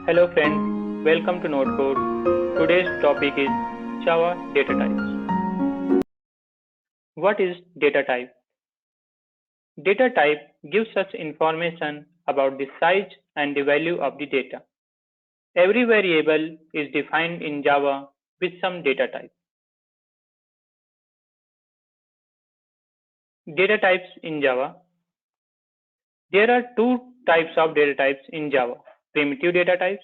Hello friends, welcome to NodeCode. Today's topic is Java data types. What is data type? Data type gives us information about the size and the value of the data. Every variable is defined in Java with some data type. Data types in Java. There are two types of data types in Java, primitive data types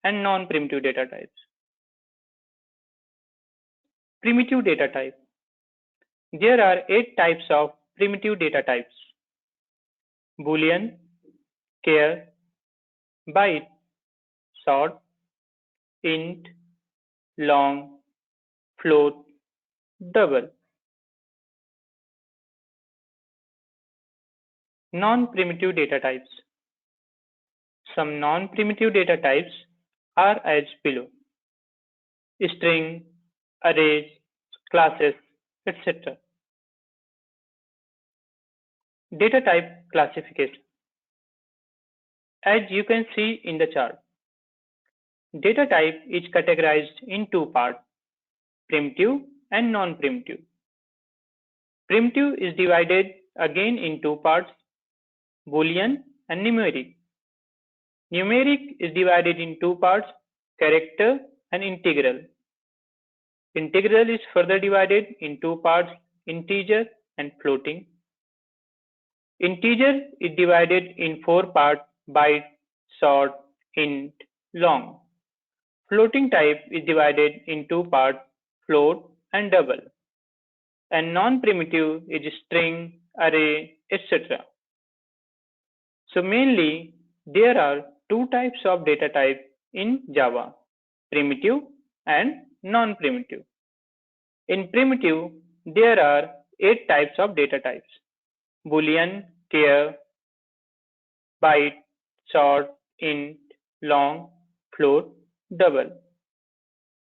and non-primitive data types. Primitive data type. There are 8 types of primitive data types: Boolean, char, byte, short, int, long, float, double. Non-primitive data types. Some non-primitive data types are as below: string, arrays, classes, etc. Data type classification. As you can see in the chart, data type is categorized in two parts: primitive and non-primitive. Primitive is divided again in two parts: Boolean and numeric. Numeric is divided in two parts: character and integral. Integral is further divided in two parts: integer and floating. Integer is divided in four parts: byte, short, int, long. Floating type is divided in two parts: float and double. And non-primitive is string, array, etc. So mainly there are two types of data type in Java: primitive and non-primitive. In primitive, there are 8 types of data types: Boolean, char, byte, short, int, long, float, double.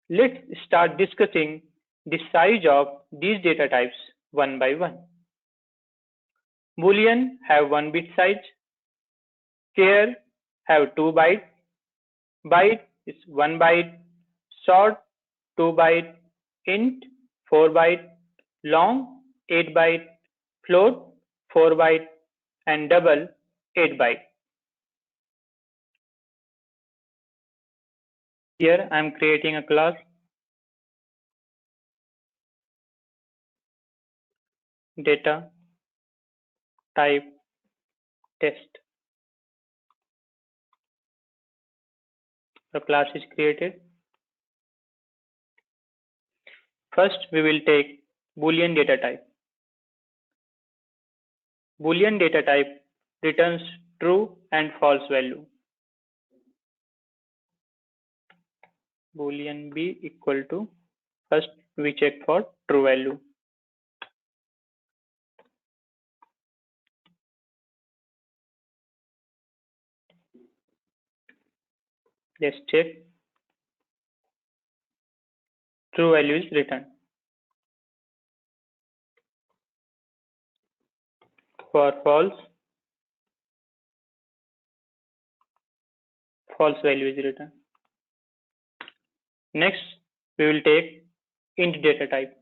Let's start discussing the size of these data types one by one. Boolean have 1 bit size, char have 2 bytes, byte is 1 byte, short 2 byte, int 4 byte, long 8 byte, float 4 byte, and double 8 byte. Here I am creating a class data type test. The class is created. First we will take Boolean data type. Boolean data type returns true and false value. Boolean b equal to, first we check for true value. Let's check. True value is returned. For false, false value is returned. Next, we will take int data type.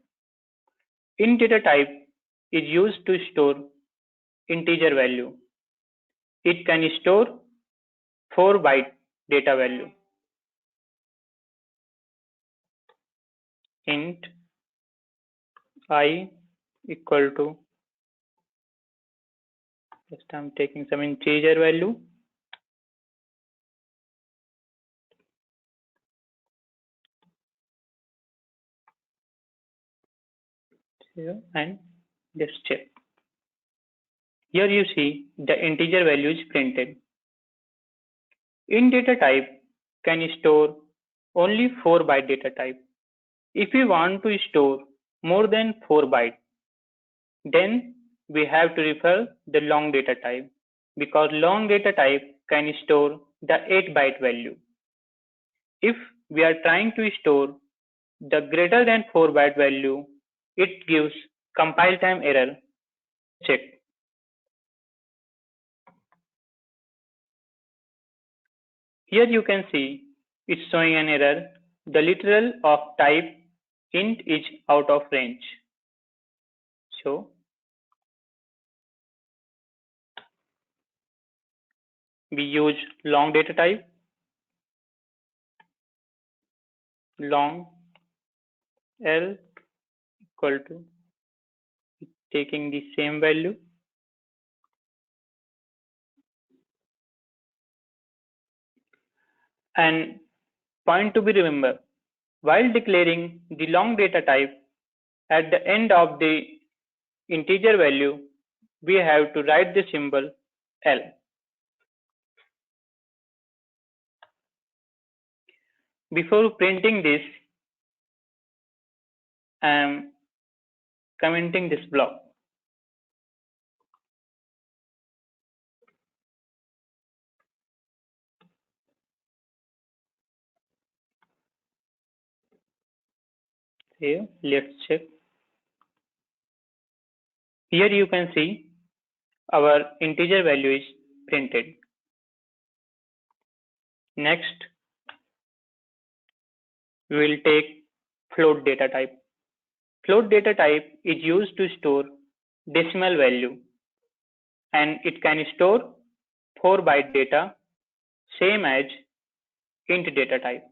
Int data type is used to store integer value. It can store 4 byte data value. Int I equal to, just I'm taking some integer value, here, and let's check. Here you see the integer value is printed. Int data type can store only 4 byte data type. If we want to store more than 4 bytes, then we have to refer the long data type, because long data type can store the 8 byte value. If we are trying to store the greater than 4 byte value, it gives compile time error. Check. Here you can see it's showing an error. The literal of type int is out of range. So we use long data type, long L equal to taking the same value. And point to be remembered, while declaring the long data type, at the end of the integer value, we have to write the symbol L. Before printing this, I am commenting this block. Here, let's check. Here you can see our integer value is printed. Next, we will take float data type. Float data type is used to store decimal value, and it can store 4-byte data, same as int data type.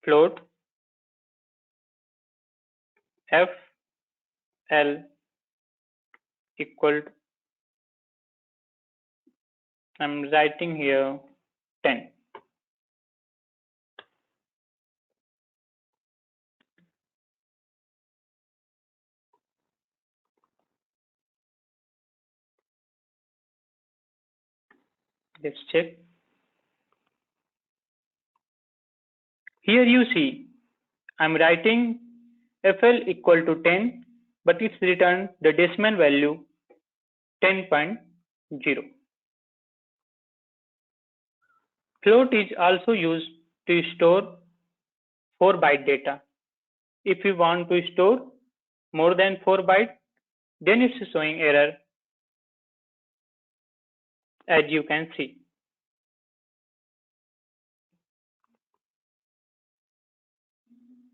Float f L equal to, I'm writing here 10. Let's check. Here you see I'm writing FL equal to 10, but it's returned the decimal value 10.0. Float is also used to store 4-byte data. If you want to store more than 4 bytes, then it's showing error, as you can see.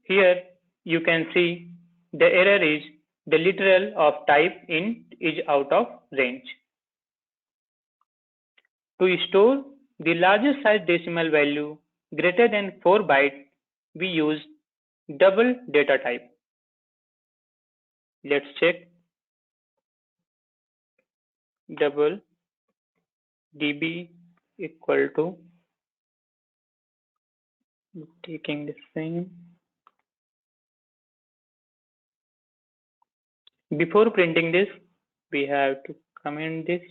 Here you can see the error is the literal of type int is out of range. To store the largest size decimal value greater than 4 bytes, we use double data type. Let's check. Double db equal to, taking the same. Before printing this, we have to comment this.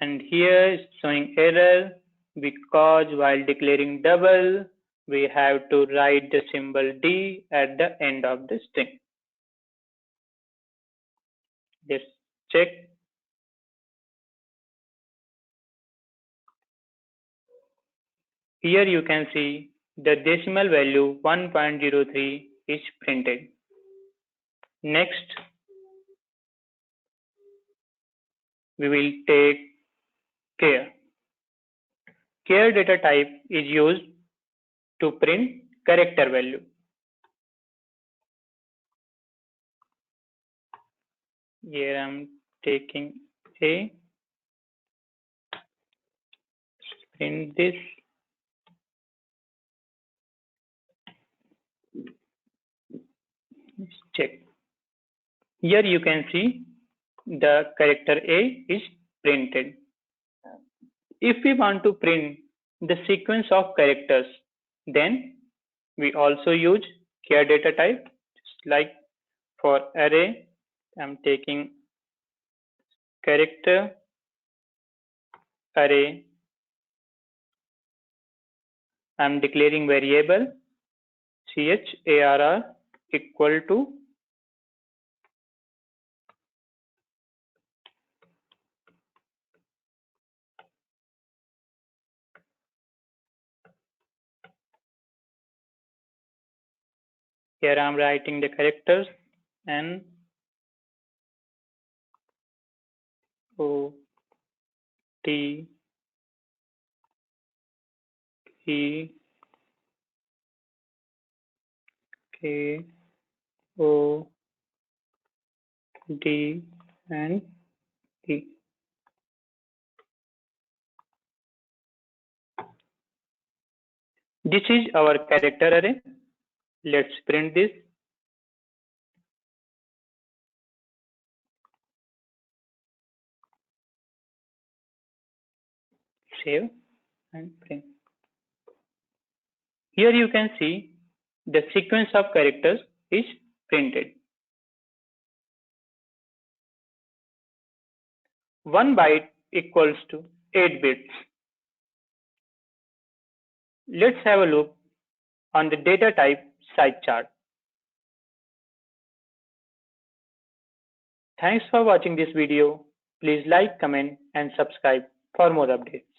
And here it's showing error because while declaring double, we have to write the symbol D at the end of the string. Let's check. Here you can see the decimal value 1.03 is printed. Next, we will take char. Char data type is used to print character value. Here I'm taking a, print this. Let's check. Here you can see the character A is printed. If we want to print the sequence of characters, then we also use char data type. Just like for array, I'm taking character array. I'm declaring variable charr equal to Here I'm writing the characters N O T E K O D and E. This is our character array. Let's print this. Save and print. Here you can see the sequence of characters is printed. 1 byte equals to 8 bits. Let's have a look on the data type size chart. Thanks for watching this video. Please like, comment and subscribe for more updates.